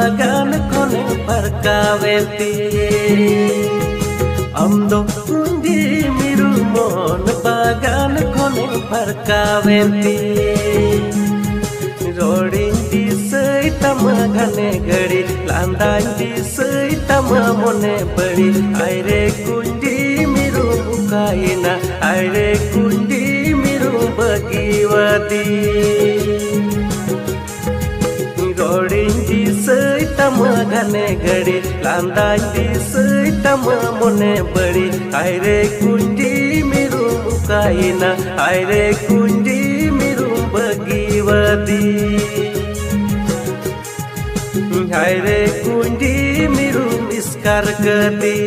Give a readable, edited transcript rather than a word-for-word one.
bagan kone perkaweti amdo kundi miru mon bagan kone perkaweti rodin di sei tama ghane gadi landai di sei tama mone badi aire kundi miru kaina aire kundi miru bagiwati rodin di sei tama ghane gadi landai di sei tama mone badi aire kundi miru kaina aire kundi miru bagiwati aire kundi miru miskar gadi